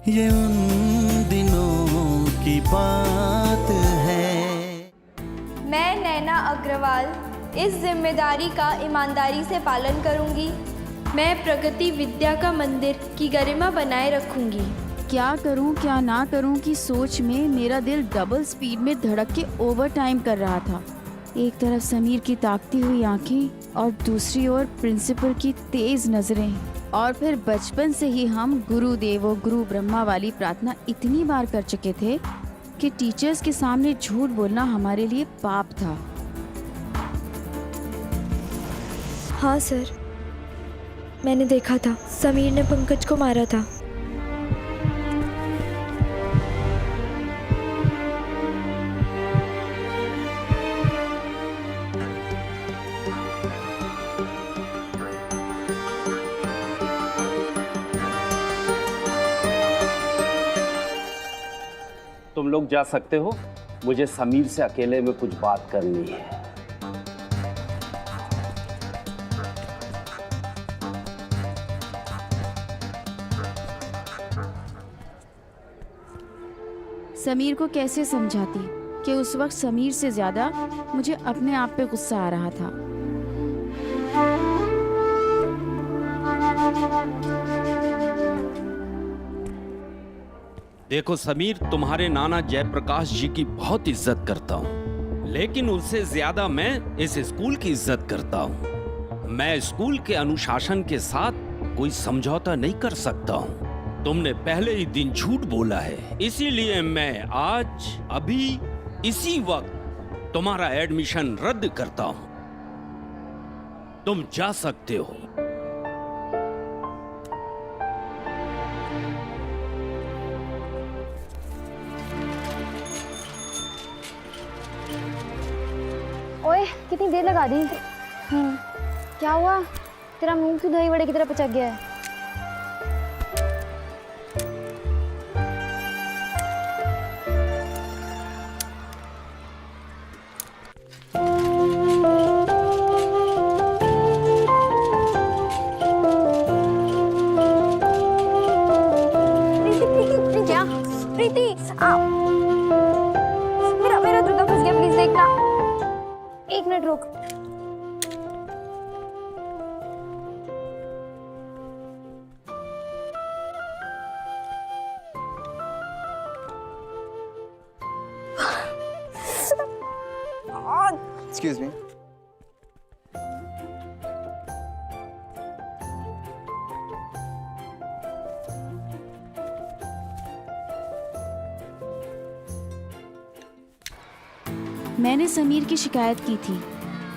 ये उन दिनों की बात है। मैं नैना अग्रवाल इस जिम्मेदारी का ईमानदारी से पालन करूंगी। मैं प्रगति विद्या का मंदिर की गरिमा बनाए रखूंगी। क्या करूं क्या ना करूं की सोच में मेरा दिल डबल स्पीड में धड़क के ओवर टाइम कर रहा था। एक तरफ समीर की ताकती हुई आंखें और दूसरी ओर प्रिंसिपल की तेज नजरें। और फिर बचपन से ही हम गुरुदेवो गुरु ब्रह्मा वाली प्रार्थना इतनी बार कर चुके थे कि टीचर्स के सामने झूठ बोलना हमारे लिए पाप था। हाँ सर, मैंने देखा था समीर ने पंकज को मारा था। तुम लोग जा सकते हो, मुझे समीर से अकेले में कुछ बात करनी है। समीर को कैसे समझाती कि उस वक्त समीर से ज्यादा मुझे अपने आप पे गुस्सा आ रहा था। देखो समीर, तुम्हारे नाना जयप्रकाश जी की बहुत इज्जत करता हूँ, लेकिन उससे ज्यादा मैं इस स्कूल की इज्जत करता हूँ। मैं स्कूल के अनुशासन के साथ कोई समझौता नहीं कर सकता हूँ। तुमने पहले ही दिन झूठ बोला है, इसीलिए मैं आज अभी इसी वक्त तुम्हारा एडमिशन रद्द करता हूँ। तुम जा सकते हो। ओए, कितनी देर लगा दी। क्या हुआ? तेरा मुंह क्यों दही वड़े की तरह पचक गया है? क्या? प्रीति, आओ। मेरा जूता फंस गया, प्लीज देखना। एक मिनट रुक। Excuse me. मैंने समीर की शिकायत की थी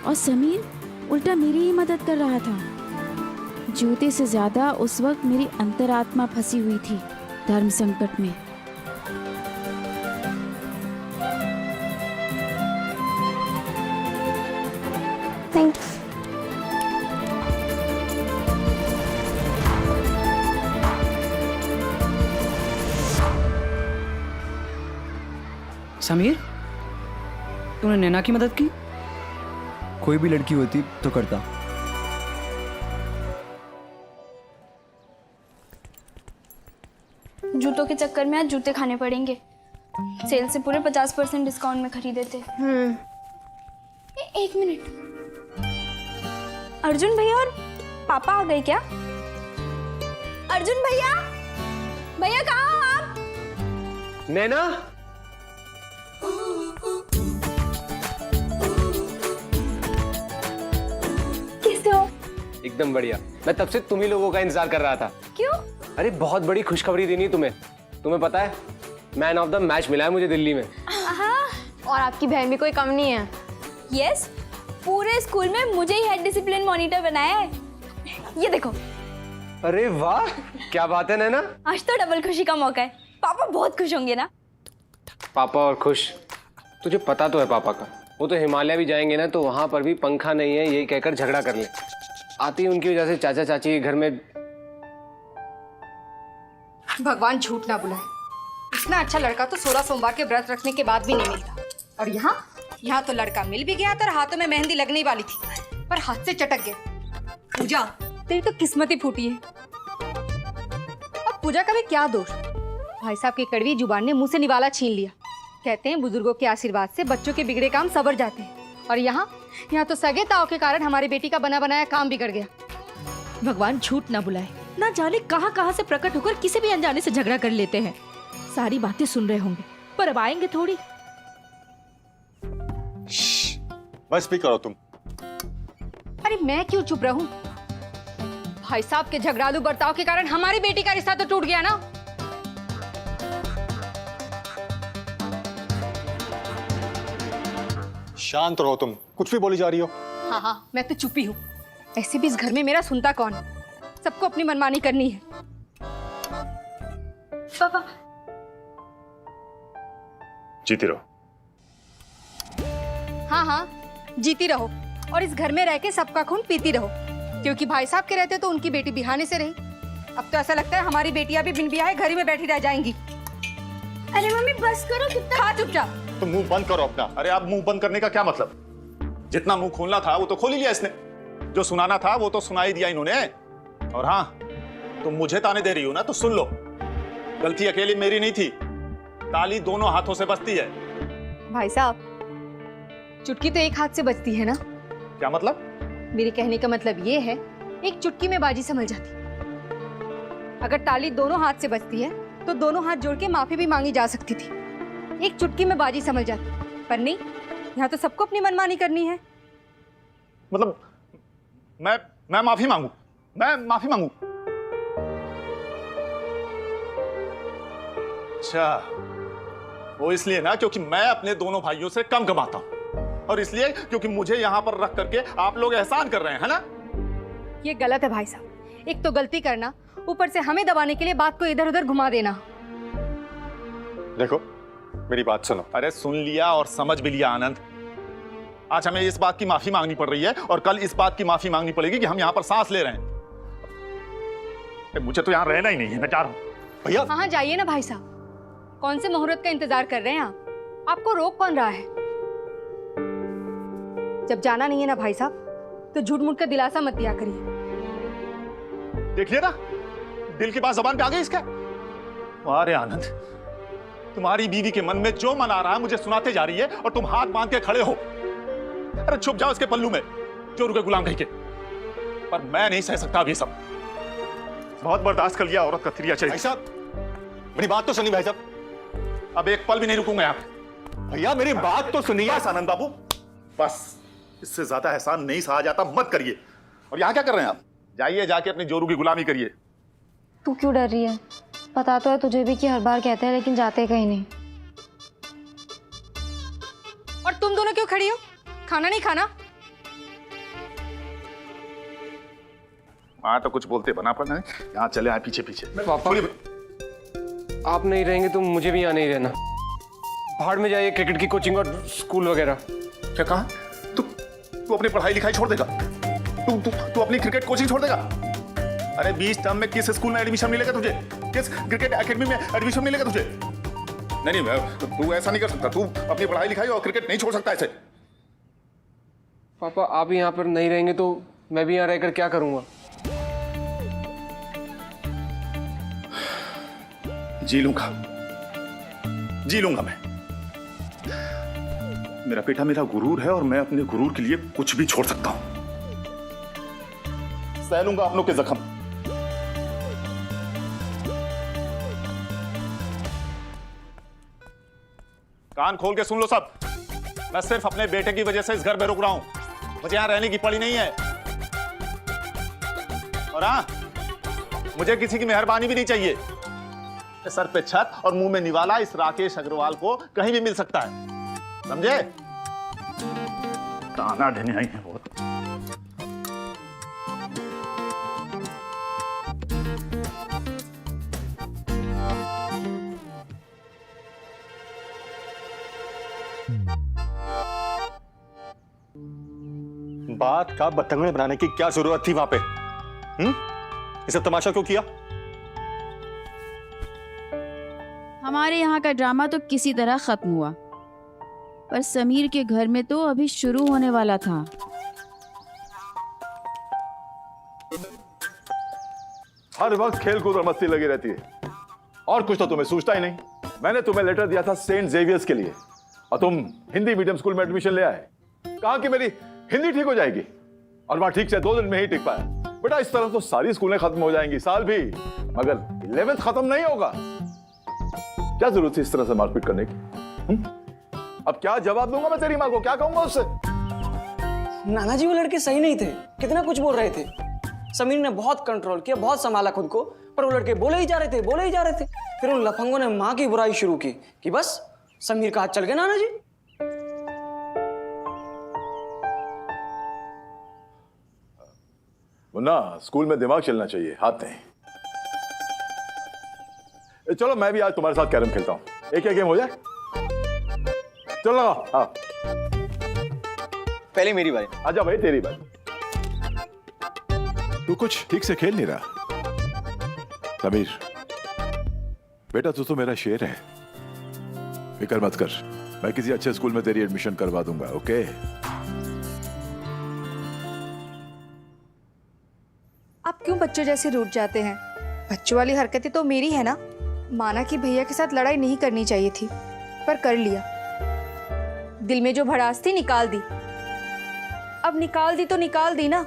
और समीर उल्टा मेरी ही मदद कर रहा था। जूते से ज्यादा उस वक्त मेरी अंतरात्मा फंसी हुई थी धर्म संकट में। थैंक्स। समीर, तूने नैना की मदद की? कोई भी लड़की होती तो करता। जूतों के चक्कर में आज जूते खाने पड़ेंगे। सेल से पूरे 50% डिस्काउंट में खरीदे थे। एक मिनट, अर्जुन भैया और पापा आ गए क्या? अर्जुन भैया, भैया कहाँ हो आप? नैना, कैसे हो? एकदम बढ़िया। मैं तब से तुम ही लोगों का इंतजार कर रहा था। क्यों? अरे बहुत बड़ी खुशखबरी देनी है तुम्हें। तुम्हें पता है, मैन ऑफ द मैच मिला है मुझे दिल्ली में। और आपकी बहन भी कोई कम नहीं है। यस, पूरे स्कूल में मुझे ही हेड डिसिप्लिन मॉनिटर बनाया है। ये देखो। अरे वाह, क्या बात है नैना। आज तो डबल खुशी का मौका है। पापा बहुत खुश होंगे ना? पापा और खुश? तुझे पता तो है पापा का, वो तो हिमालय भी जाएंगे ना तो वहां पर भी पंखा नहीं है यही कहकर झगड़ा कर ले। आती उनकी वजह से चाचा चाची के घर में। भगवान झूठ ना बुलाए, इतना अच्छा लड़का तो 16 सोमवार के व्रत रखने के बाद भी नहीं मिलता। और यहाँ तो लड़का मिल भी गया था, हाथों में मेहंदी लगने वाली थी पर हाथ से चटक गया। पूजा, तेरी तो किस्मत ही फूटी है। अब पूजा का भी क्या दोष? भाई साहब की कड़वी जुबान ने मुंह से निवाला छीन लिया। कहते हैं बुजुर्गों के आशीर्वाद से बच्चों के बिगड़े काम सवर जाते हैं, और यहाँ तो सगे ताव के कारण हमारी बेटी का बना बनाया काम बिगड़ गया। भगवान झूठ ना बुलाए, ना जाने कहाँ कहाँ से प्रकट होकर किसी भी अनजाने से झगड़ा कर लेते हैं। सारी बातें सुन रहे होंगे पर अब आएंगे थोड़ी। बस भी करो तुम। अरे मैं क्यों चुप रहूं? भाई साहब के झगड़ालू बर्ताव के कारण हमारी बेटी का रिश्ता तो टूट गया ना। शांत रहो तुम, कुछ भी बोली जा रही हो। हाँ, मैं तो चुप ही हूँ। ऐसे भी इस घर में मेरा सुनता कौन है? सबको अपनी मनमानी करनी है। पापा, जीती रहो। हाँ, जीती रहो और इस घर में रह के सबका खून पीती रहो, क्योंकि भाई साहब के रहते तो उनकी बेटी बिहाने से रही। अब तो ऐसा लगता है हमारी बेटियां भी बिन बियाहे घर ही में बैठी रह जाएंगी। अरे मम्मी बस करो, कितना खा चुपचाप। तो मुंह बंद करो अपना। अरे आप मुंह बंद करने का क्या मतलब? जितना मुंह खोलना था वो तो खोल ही लिया इसने, जो सुनाना था वो तो सुना ही दिया इन्होंने। और हाँ, तुम मुझे ताने दे रही हो ना, तो सुन लो, गलती अकेली मेरी नहीं थी, ताली दोनों हाथों से बजती है। भाई साहब, चुटकी तो एक हाथ से बजती है ना। क्या मतलब? मेरे कहने का मतलब ये है, एक चुटकी में बाजी समझ जाती। अगर ताली दोनों हाथ से बजती है तो दोनों हाथ जोड़ के माफी भी मांगी जा सकती थी। एक चुटकी में बाजी समझ जाती, पर नहीं, यहाँ तो सबको अपनी मनमानी करनी है। मतलब मैं माफी मांगू? मैं माफी मांगू? अच्छा, वो इसलिए ना क्योंकि मैं अपने दोनों भाइयों से कम कमाता हूं, और इसलिए क्योंकि मुझे यहां पर रख करके आप लोग एहसान कर रहे हैं, है ना? ये गलत है भाई साहब। एक तो गलती करना, ऊपर से हमें दबाने के लिए बात को इधर उधर घुमा देना। देखो, मेरी बात सुनो। अरे सुन लिया और समझ भी लिया आनंद। आज हमें इस बात की माफी मांगनी पड़ रही है और कल इस बात की माफी मांगनी पड़ेगी कि हम यहाँ पर सांस ले रहे हैं। मुझे तो यहाँ रहना ही नहीं है, मैं जा रहा हूँ। भैया हाँ, जाइए ना भाई साहब। कौन से मुहूर्त का इंतजार कर रहे हैं आप? आपको रोक कौन रहा है? जब जाना नहीं है ना भाई साहब, तो झूठ मूठ का दिलासा मत दिया करिए। देखिए ना, दिल की बात जबान पे आ गई इसका। अरे आनंद, तुम्हारी बीवी के मन में जो मन आ रहा है मुझे सुनाते जा रही है और तुम हाथ बांध के खड़े हो। अरे छुप जाओ इसके पल्लू में, चोर के गुलाम कहीं के। पर मैं नहीं सह सकता अभी सब। बहुत बर्दाश्त कर लिया, औरत का तिरिया चाहिए। भाई साहब, मेरी बात तो सुनिए भाई साहब। अब एक पल भी नहीं रुकूंगा यहाँ पे। भैया मेरी बात तो सुनिए। आनंद बाबू, बस इससे ज्यादा एहसान नहीं सहा जाता, मत करिए। और यहाँ क्या कर रहे हैं आप? जाइए, जाके अपनी जोरू की गुलामी करिए। तू क्यों डर रही है? पता तो है तुझे भी कि हर बार कहते हैं लेकिन जाते कहीं नहीं। और तुम दोनों क्यों खड़ी हो? खाना नहीं खाना? हाँ, तो कुछ बोलते बना पर नहीं। यहाँ चले आए पीछे पीछे। पापा, आप नहीं रहेंगे तो मुझे भी यहाँ नहीं रहना। बाहर में जाइए, क्रिकेट की कोचिंग और स्कूल वगैरह। क्या कहा? तू अपनी पढ़ाई लिखाई छोड़ देगा? तू अपनी क्रिकेट कोचिंग छोड़ देगा? अरे 20 टर्म में किस स्कूल में एडमिशन मिलेगा तुझे? किस क्रिकेट एकेडमी में एडमिशन मिलेगा तुझे? नहीं, तू ऐसा नहीं कर सकता। तू अपनी पढ़ाई लिखाई और क्रिकेट नहीं छोड़ सकता ऐसे। पापा, आप यहाँ पर नहीं रहेंगे तो मैं भी यहाँ रहकर क्या करूँगा? जी लूंगा मैं। मेरा बेटा मेरा गुरूर है और मैं अपने गुरूर के लिए कुछ भी छोड़ सकता हूं। सह लूंगा अपनों के जख्म। कान खोल के सुन लो सब। मैं सिर्फ अपने बेटे की वजह से इस घर में रुक रहा हूं। मुझे यहां रहने की पड़ी नहीं है। और हाँ, मुझे किसी की मेहरबानी भी नहीं चाहिए। सर पे छत और मुंह में निवाला इस राकेश अग्रवाल को कहीं भी मिल सकता है, समझे? ताना देने आई है बहुत। बात का बतंगड़ बनाने की क्या जरूरत थी वहां पे? ये सब तमाशा क्यों किया? हमारे यहाँ का ड्रामा तो किसी तरह खत्म हुआ, पर समीर के घर में तो अभी शुरू होने वाला था। हर वक्त खेल कूद और मस्ती लगी रहती है, और कुछ तो तुम्हें सूझता ही नहीं। मैंने तुम्हें लेटर दिया था सेंट जेवियर्स के लिए और तुम हिंदी मीडियम स्कूल में एडमिशन ले आए। कहा कि मेरी हिंदी ठीक हो जाएगी और वहां ठीक से 2 दिन में ही टिक पाया। बेटा इस तरह तो सारी स्कूलें खत्म हो जाएंगी, साल भी, मगर 11th खत्म नहीं होगा। क्या जरूरत थी इस तरह से मारपीट करने की? अब क्या जवाब दूंगा मैं तेरी मां को, क्या कहूंगा उससे? नाना जी वो लड़के सही नहीं थे, कितना कुछ बोल रहे थे। समीर ने बहुत कंट्रोल किया, बहुत संभाला खुद को, पर वो लड़के बोले ही जा रहे थे। फिर उन लफंगों ने माँ की बुराई शुरू की कि बस समीर का हाथ चल गया नाना जी। मुन्ना, स्कूल में दिमाग चलना चाहिए, हाथ नहीं। चलो मैं भी आज तुम्हारे साथ कैरम खेलता हूं, एक गेम हो जाए। चलो लगाओ। हाँ पहले मेरी बारी। आजा भाई तेरी बारी। तू कुछ ठीक से खेल नहीं रहा। समीर बेटा तू तो मेरा शेर है, फिक्र मत कर, मैं किसी अच्छे स्कूल में तेरी एडमिशन करवा दूंगा। ओके? आप क्यों बच्चों जैसे रूठ जाते हैं? बच्चों वाली हरकतें तो मेरी है ना। माना कि भैया के साथ लड़ाई नहीं करनी चाहिए थी, पर कर लिया। दिल में जो भड़ास थी निकाल दी। अब निकाल दी तो निकाल दी ना।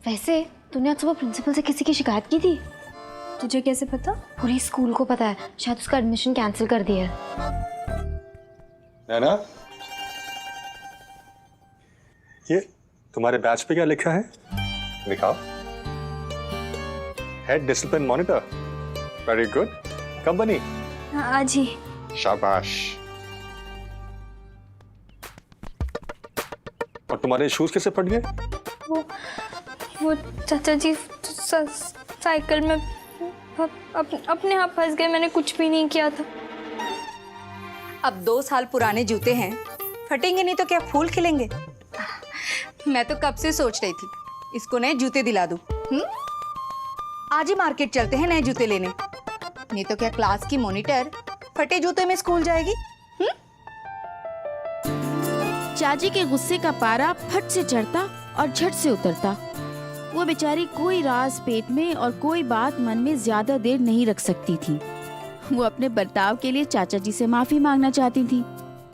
वैसे तूने आज सुबह प्रिंसिपल से किसी की शिकायत की थी? तुझे कैसे पता? पूरे स्कूल को पता है, शायद उसका एडमिशन कैंसिल कर दिया है। नैना, ये तुम्हारे बैच पे क्या लिखा है? दिखाओ। Head discipline monitor, very good. कब बनी? आज ही। शाबाश। और तुम्हारे शूज कैसे फट गए? वो चाचा जी साइकिल में अपने आप फंस गए, मैंने कुछ भी नहीं किया था। अब 2 साल पुराने जूते हैं, फटेंगे नहीं तो क्या फूल खिलेंगे? मैं तो कब से सोच रही थी इसको नए जूते दिला दूं। आज ही मार्केट चलते हैं नए जूते लेने, नहीं तो क्या क्लास की मॉनिटर फटे जूते में स्कूल जाएगी? चाची के गुस्से का पारा फट से चढ़ता और झट से उतरता। वो बेचारी कोई राज पेट में और कोई बात मन में ज्यादा देर नहीं रख सकती थी। वो अपने बर्ताव के लिए चाचा जी से माफी मांगना चाहती थी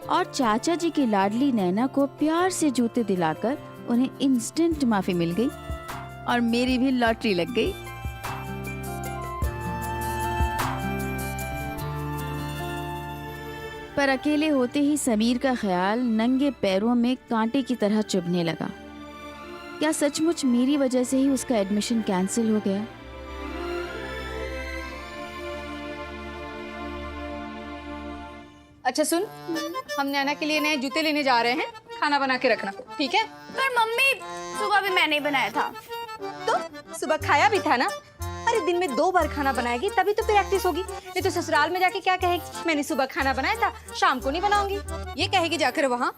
और चाचा जी की लाडली नैना को प्यार से जूते दिलाकर उन्हें इंस्टेंट माफी मिल गई और मेरी भी लॉटरी लग गई। पर अकेले होते ही समीर का ख्याल नंगे पैरों में कांटे की तरह चुभने लगा। क्या सचमुच मेरी वजह से ही उसका एडमिशन कैंसिल हो गया? अच्छा सुन, हम नैना के लिए नए जूते लेने जा रहे हैं, खाना बना के रखना, ठीक है? पर मम्मी सुबह भी मैंने ही बनाया था। तो सुबह खाया भी था ना। अरे दिन में 2 बार खाना बनाएगी तभी तो प्रैक्टिस होगी, नहीं तो ससुराल में जाके क्या कहेगी? मैंने सुबह खाना बनाया था, शाम को नहीं बनाऊंगी, ये कहेगी जाकर वहाँ।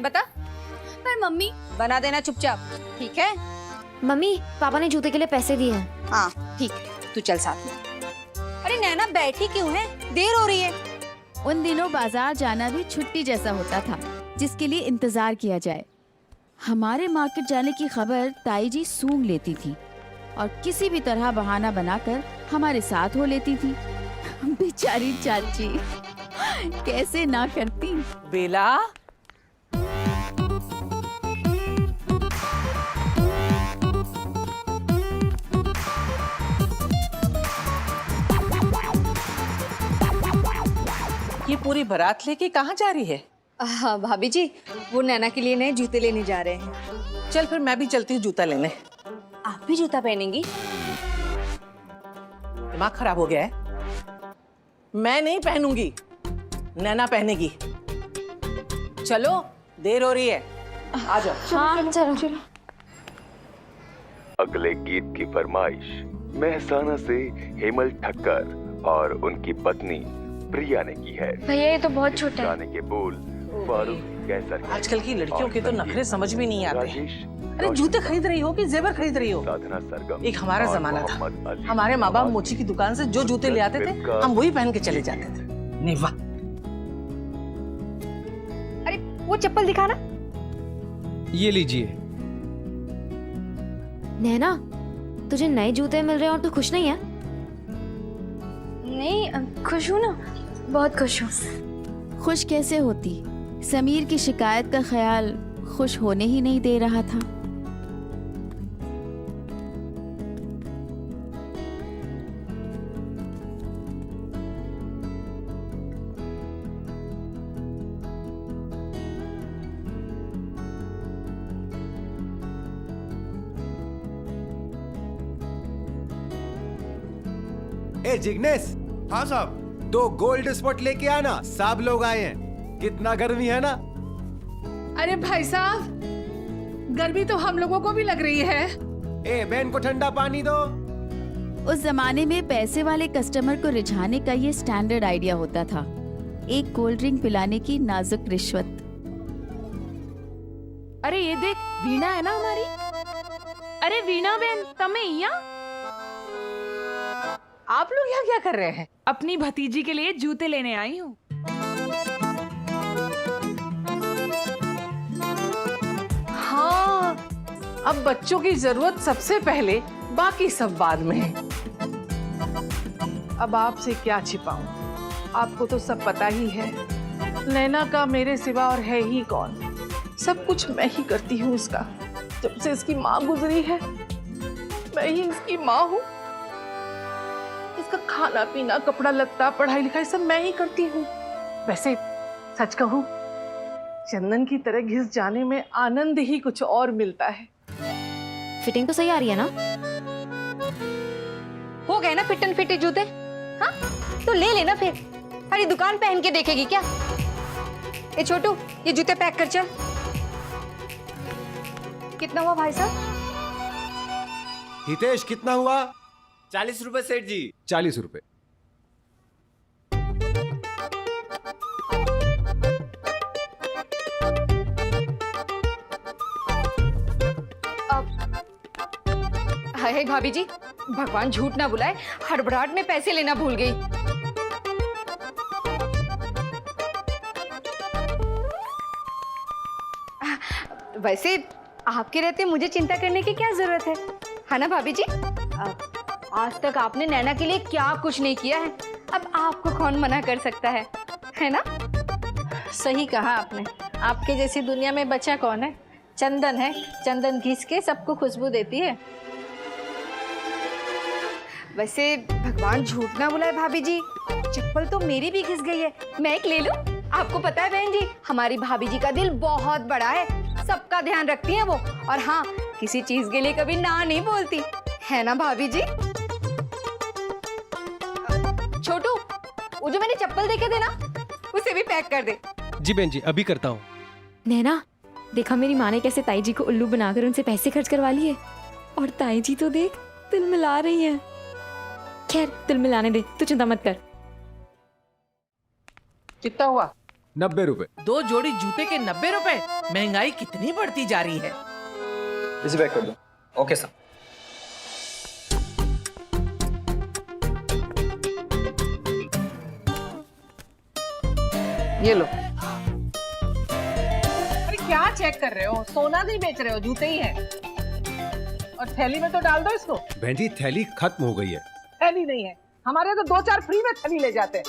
बता। पर मम्मी बना देना चुपचाप, ठीक है? मम्मी पापा ने जूते के लिए पैसे दिए हैं। हाँ ठीक है, तू चल साथ में। अरे नैना बैठी क्यों है, देर हो रही है। उन दिनों बाजार जाना भी छुट्टी जैसा होता था जिसके लिए इंतजार किया जाए। हमारे मार्केट जाने की खबर ताई जी सूंघ लेती थी और किसी भी तरह बहाना बनाकर हमारे साथ हो लेती थी। बेचारी चाची कैसे ना करती। बेला, ये पूरी बारात लेके कहाँ जा रही है? हाँ भाभी जी, वो नैना के लिए नए जूते लेने जा रहे हैं। चल फिर मैं भी चलती हूँ जूता लेने। आप भी जूता पहनेंगी? दिमाग खराब हो गया है? मैं नहीं पहनूंगी, नैना पहनेगी। चलो देर हो रही है, आ जाओ। हाँ चलो। अगले गीत की फरमाइश मेहसाना से हेमल ठक्कर और उनकी पत्नी प्रिया ने की है। भैया ये तो बहुत छोटा है। गाने के बोल फारूक कैसर। आजकल की लड़कियों के तो नखरे समझ में नहीं आते। अरे जूते खरीद रही हो कि जेवर खरीद रही हो? साधना सरगम। एक हमारा जमाना था, हमारे माँ बाप मोची की दुकान से जो जूते ले आते थे हम वही पहन के चले जाते थे। नहीं वाह। अरे वो चप्पल दिखाना। ये लीजिए। नैना तुझे नए जूते मिल रहे हैं और तू खुश नहीं है? नहीं, खुश हूँ ना, बहुत खुश हूँ। खुश कैसे होती? समीर की शिकायत का ख्याल खुश होने ही नहीं दे रहा था। ए जिग्नेश। हाँ साहब। 2 गोल्ड स्पॉट लेके आना, सब लोग आए हैं। कितना गर्मी है ना। अरे भाई साहब, गर्मी तो हम लोगों को भी लग रही है। ए बहन को ठंडा पानी दो। उस जमाने में पैसे वाले कस्टमर को रिझाने का ये स्टैंडर्ड आइडिया होता था, एक कोल्ड ड्रिंक पिलाने की नाजुक रिश्वत। अरे ये देख, वीणा है ना हमारी। अरे वीणा बहन, तमे यहाँ? आप लोग यहाँ क्या कर रहे हैं? अपनी भतीजी के लिए जूते लेने आई हूँ। हाँ, अब बच्चों की जरूरत सबसे पहले, बाकी सब बाद में है। अब आपसे क्या छिपाऊं, आपको तो सब पता ही है। नैना का मेरे सिवा और है ही कौन। सब कुछ मैं ही करती हूँ इसका। जब से इसकी माँ गुजरी है, मैं ही इसकी माँ हूँ। इसका खाना पीना, कपड़ा लत्ता, पढ़ाई लिखाई सब मैं ही करती हूँ। वैसे सच कहूँ, चंदन की तरह घिस जाने में आनंद ही कुछ और मिलता है। फिटिंग तो सही आ रही है ना? हो गए ना फिट एंड फिट जूते? हाँ, तो ले लेना फिर। सारी दुकान पहन के देखेगी क्या? ए छोटू, ये जूते पैक कर चल। कितना हुआ भाई साहब? हितेश कितना हुआ? 40 रुपए सेठ जी। 40 रुपए। हाय भाभी जी, भगवान झूठ ना बुलाए, हड़बड़ाहट में पैसे लेना भूल गई। वैसे आपके रहते मुझे चिंता करने की क्या जरूरत है ना भाभी जी? आज तक आपने नैना के लिए क्या कुछ नहीं किया है, अब आपको कौन मना कर सकता है ना? सही कहा आपने। आपके जैसी दुनिया में बचा कौन है? चंदन है, चंदन घिस के सबको खुशबू देती है। वैसे भगवान झूठ ना बुलाए भाभी जी, चप्पल तो मेरी भी घिस गई है, मैं एक ले लूं? आपको पता है बहन जी, हमारी भाभी जी का दिल बहुत बड़ा है, सबका ध्यान रखती हैं वो। और हाँ, किसी चीज के लिए कभी ना नहीं बोलती, है ना भाभी जी? छोटू, वो जो मैंने चप्पल देखे थे ना, उसे भी पैक कर दे। जी बहन जी, अभी करता हूँ। नैना, देखा मेरी माँ ने कैसे ताई जी को उल्लू बनाकर उनसे पैसे खर्च करवा लिए। और ताई जी तो देख तिल मिला रही है। खैर, तिल मिलाने दे, तू चिंता मत कर। कितना हुआ? 90 रुपए। 2 जोड़ी जूते के 90 रुपए? महंगाई कितनी बढ़ती जा रही है। इसे पैक कर दो। Okay sir. ये लो। अरे क्या चेक कर रहे हो? सोना नहीं बेच रहे हो, जूते ही हैं। और थैली में तो डाल दो इसको। बहन जी, थैली खत्म हो गई है। थैली नहीं है, हमारे तो 2-4 फ्री में थैली ले जाते हैं।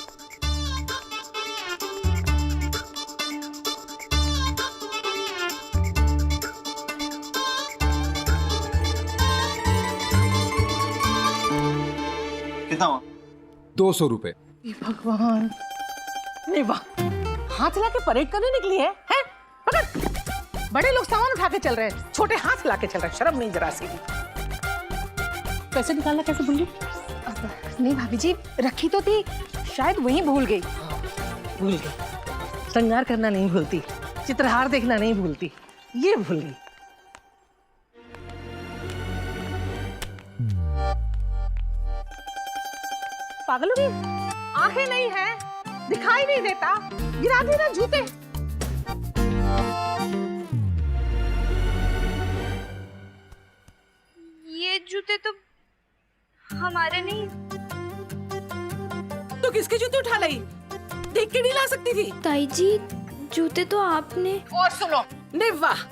कितना हुआ? 200 रुपए। भगवान, नहीं वाह, हाथ हिला के परेड करने निकली है? हैं? पकड़! बड़े लोग सामान उठा के चल रहे हैं, छोटे हाथ हिला के चल रहे हैं, शर्म नहीं जरा सी भी। पैसे निकालना कैसे भूल गई? नहीं भाभी जी, रखी तो थी, शायद वहीं भूल गई। भूल गई। श्रृंगार करना नहीं भूलती, चित्रहार देखना नहीं भूलती, ये भूल गई। पागल हो गई? आंखें नहीं है, दिखाई नहीं देता, गिरा दी ना जूते। ये जूते तो हमारे नहीं। तो किसके जूते उठा लाई? देख के नहीं ला सकती थी? ताई जी, जूते तो आपने। और सुनो, नहीं वाह,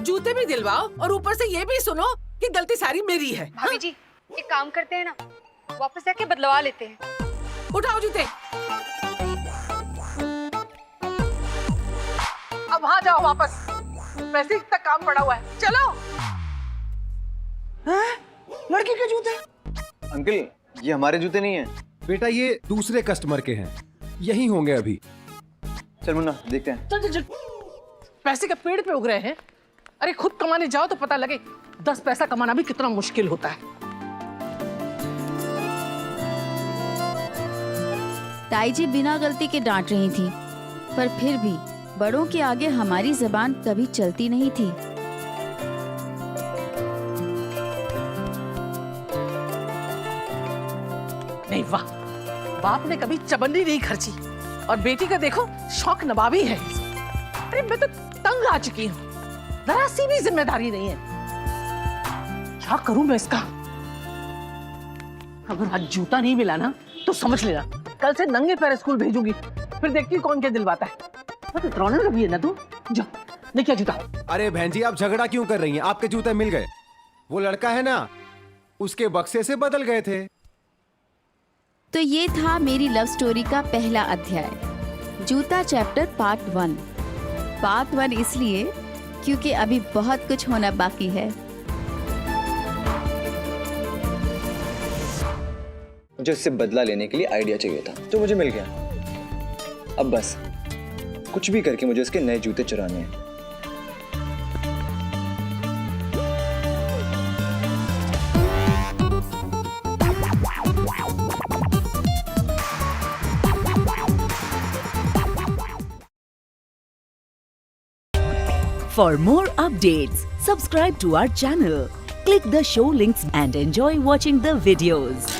जूते भी दिलवाओ और ऊपर से ये भी सुनो कि गलती सारी मेरी है। भाभी जी, एक काम करते हैं ना, वापस जाके बदलवा लेते हैं। उठाओ जूते। अब वहां जाओ वापस, वैसे तक काम पड़ा हुआ है, चलो। लड़की के जूते? अंकल ये हमारे जूते नहीं है। बेटा ये दूसरे कस्टमर के हैं, यही होंगे अभी। चल मुन्ना देखते हैं। चल चल चल। पैसे के पेड़ पे उग रहे हैं। अरे खुद कमाने जाओ तो पता लगे 10 पैसा कमाना भी कितना मुश्किल होता है। ताई जी बिना गलती के डांट रही थी, पर फिर भी बड़ों के आगे हमारी जबान कभी चलती नहीं थी। नहीं वाह, बाप ने कभी चबन्नी नहीं खर्ची और बेटी का देखो शौक नवाबी है। अरे मैं तो तंग आ चुकी हूँ, जरा सी भी जिम्मेदारी नहीं है। क्या करूं मैं इसका? अगर आज जूता नहीं मिला ना तो समझ लेना कल से नंगे पैर स्कूल भेजूंगी, फिर देखती कौन क्या दिलवाता है। तो इतरौने लगी है ना तू, जा लेके आ जूता। अरे बहन जी आप झगड़ा क्यों कर रही हैं? आपके जूते मिल गए। वो लड़का है ना, उसके बक्से से बदल गए थे। तो ये था मेरी लव स्टोरी का पहला अध्याय, जूता चैप्टर पार्ट 1। पार्ट 1 इसलिए क्योंकि अभी बहुत कुछ होना बाकी है। मुझे उससे बदला लेने के लिए आइडिया चाहिए था, जो मुझे मिल गया। अब बस कुछ भी करके मुझे उसके नए जूते चुराने हैं। For more updates, subscribe to our channel, click the show links and enjoy watching the videos.